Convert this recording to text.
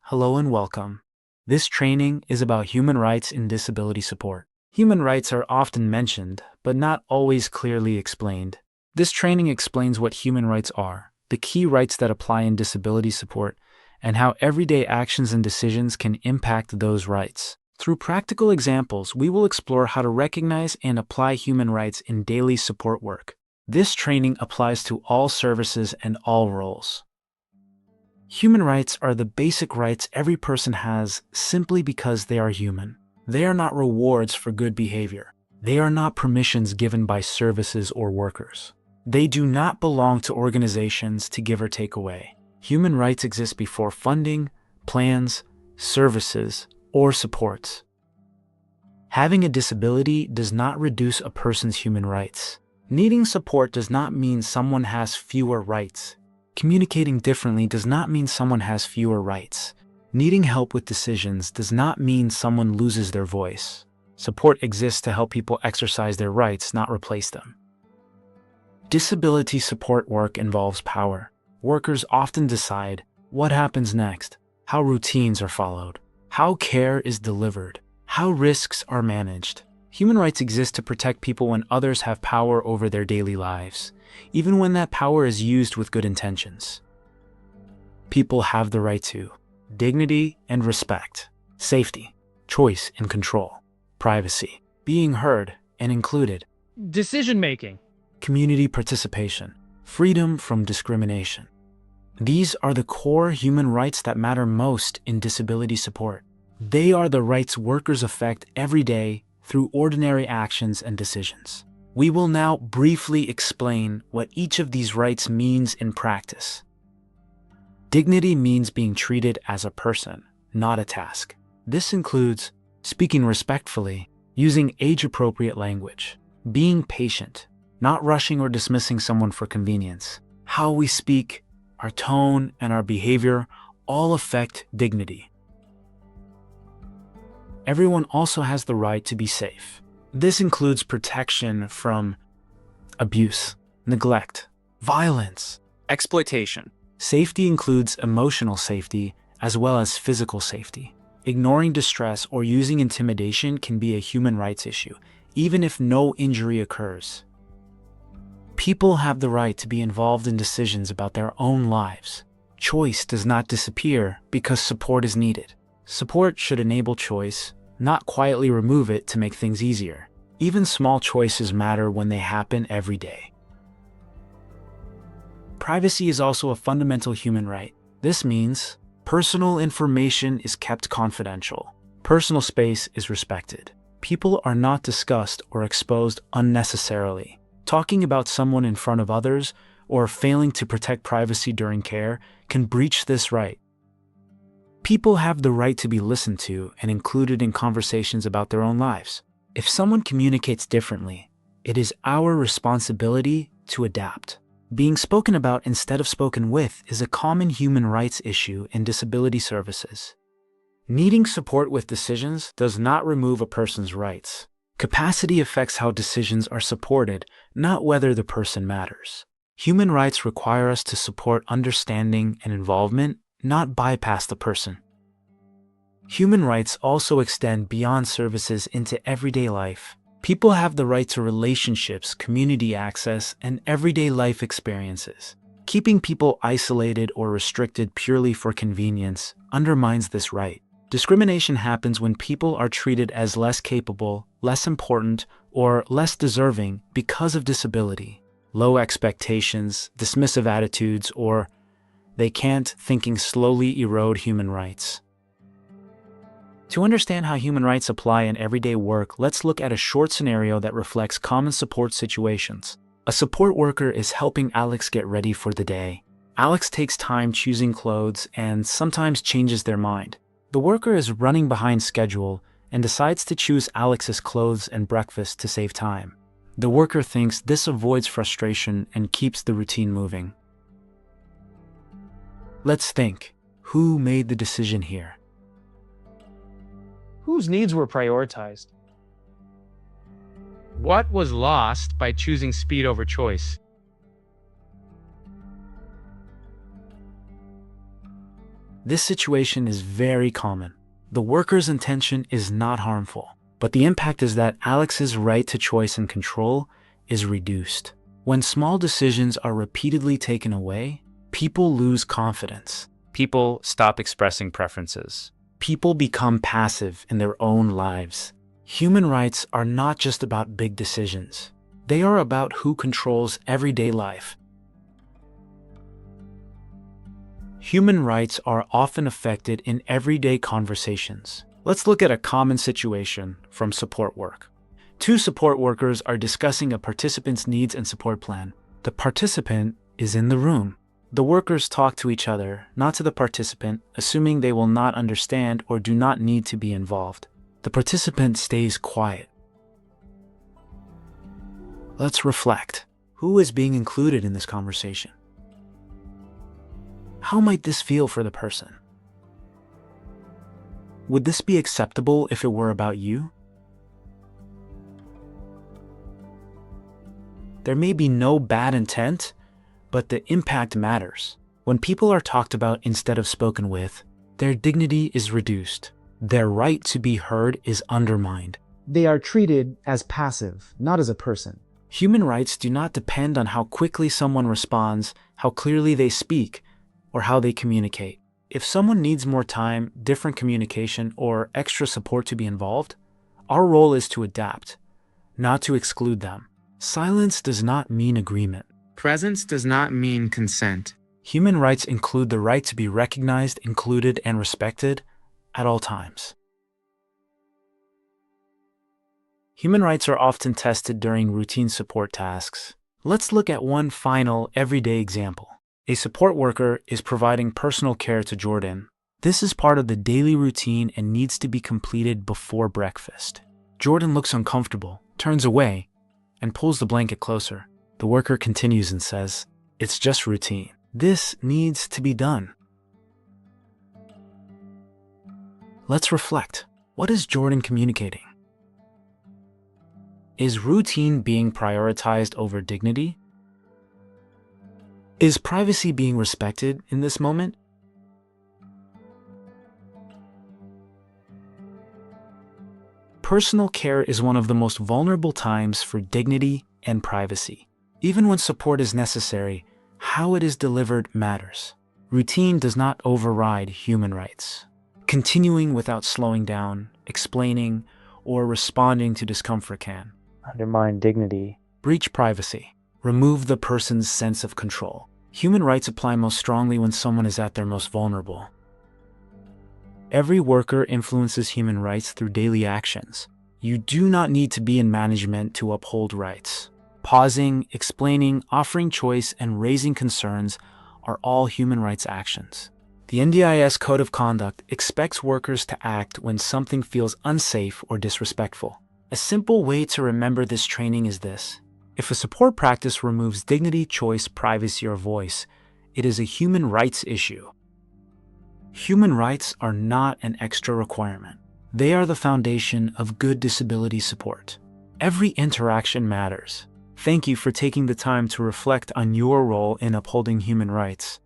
Hello and welcome. This training is about human rights in disability support. Human rights are often mentioned, but not always clearly explained. This training explains what human rights are, the key rights that apply in disability support, and how everyday actions and decisions can impact those rights. Through practical examples, we will explore how to recognize and apply human rights in daily support work. This training applies to all services and all roles. Human rights are the basic rights every person has simply because they are human. They are not rewards for good behavior. They are not permissions given by services or workers. They do not belong to organizations to give or take away. Human rights exist before funding, plans, services, or supports. Having a disability does not reduce a person's human rights. Needing support does not mean someone has fewer rights. Communicating differently does not mean someone has fewer rights. Needing help with decisions does not mean someone loses their voice. Support exists to help people exercise their rights, not replace them. Disability support work involves power. Workers often decide what happens next, how routines are followed, how care is delivered, how risks are managed. Human rights exist to protect people when others have power over their daily lives, even when that power is used with good intentions. People have the right to dignity and respect, safety, choice and control, privacy, being heard and included, Decision-making. community participation, freedom from discrimination. These are the core human rights that matter most in disability support. They are the rights workers affect every day through ordinary actions and decisions. We will now briefly explain what each of these rights means in practice. Dignity means being treated as a person, not a task. This includes speaking respectfully, using age-appropriate language, being patient, not rushing or dismissing someone for convenience. How we speak, our tone, and our behavior all affect dignity. Everyone also has the right to be safe. This includes protection from abuse, neglect, violence, exploitation. Safety includes emotional safety as well as physical safety. Ignoring distress or using intimidation can be a human rights issue, even if no injury occurs. People have the right to be involved in decisions about their own lives. Choice does not disappear because support is needed. Support should enable choice, not quietly remove it to make things easier. Even small choices matter when they happen every day. Privacy is also a fundamental human right. This means personal information is kept confidential. Personal space is respected. People are not discussed or exposed unnecessarily. Talking about someone in front of others or failing to protect privacy during care can breach this right. People have the right to be listened to and included in conversations about their own lives. If someone communicates differently, it is our responsibility to adapt. Being spoken about instead of spoken with is a common human rights issue in disability services. Needing support with decisions does not remove a person's rights. Capacity affects how decisions are supported, not whether the person matters. Human rights require us to support understanding and involvement, not bypass the person. Human rights also extend beyond services into everyday life. People have the right to relationships, community access, and everyday life experiences. Keeping people isolated or restricted purely for convenience undermines this right. Discrimination happens when people are treated as less capable, less important, or less deserving because of disability. Low expectations, dismissive attitudes, or they can't thinking slowly erode human rights. To understand how human rights apply in everyday work, let's look at a short scenario that reflects common support situations. A support worker is helping Alex get ready for the day. Alex takes time choosing clothes and sometimes changes their mind. The worker is running behind schedule and decides to choose Alex's clothes and breakfast to save time. The worker thinks this avoids frustration and keeps the routine moving. Let's think, who made the decision here? Whose needs were prioritized? What was lost by choosing speed over choice? This situation is very common. The worker's intention is not harmful, but the impact is that Alex's right to choice and control is reduced. When small decisions are repeatedly taken away, people lose confidence. People stop expressing preferences. People become passive in their own lives. Human rights are not just about big decisions. They are about who controls everyday life. Human rights are often affected in everyday conversations. Let's look at a common situation from support work. Two support workers are discussing a participant's needs and support plan. The participant is in the room. The workers talk to each other, not to the participant, assuming they will not understand or do not need to be involved. The participant stays quiet. Let's reflect. Who is being included in this conversation? How might this feel for the person? Would this be acceptable if it were about you? There may be no bad intent, but the impact matters. When people are talked about instead of spoken with, their dignity is reduced. Their right to be heard is undermined. They are treated as passive, not as a person. Human rights do not depend on how quickly someone responds, how clearly they speak, or how they communicate. If someone needs more time, different communication, or extra support to be involved, our role is to adapt, not to exclude them. Silence does not mean agreement. Presence does not mean consent. Human rights include the right to be recognized, included, and respected at all times. Human rights are often tested during routine support tasks. Let's look at one final, everyday example. A support worker is providing personal care to Jordan. This is part of the daily routine and needs to be completed before breakfast. Jordan looks uncomfortable, turns away, and pulls the blanket closer. The worker continues and says, "It's just routine. This needs to be done." Let's reflect. What is Jordan communicating? Is routine being prioritized over dignity? Is privacy being respected in this moment? Personal care is one of the most vulnerable times for dignity and privacy. Even when support is necessary, how it is delivered matters. Routine does not override human rights. Continuing without slowing down, explaining, or responding to discomfort can undermine dignity, breach privacy, remove the person's sense of control. Human rights apply most strongly when someone is at their most vulnerable. Every worker influences human rights through daily actions. You do not need to be in management to uphold rights. Pausing, explaining, offering choice, and raising concerns are all human rights actions. The NDIS Code of Conduct expects workers to act when something feels unsafe or disrespectful. A simple way to remember this training is this. If a support practice removes dignity, choice, privacy, or voice, it is a human rights issue. Human rights are not an extra requirement. They are the foundation of good disability support. Every interaction matters. Thank you for taking the time to reflect on your role in upholding human rights.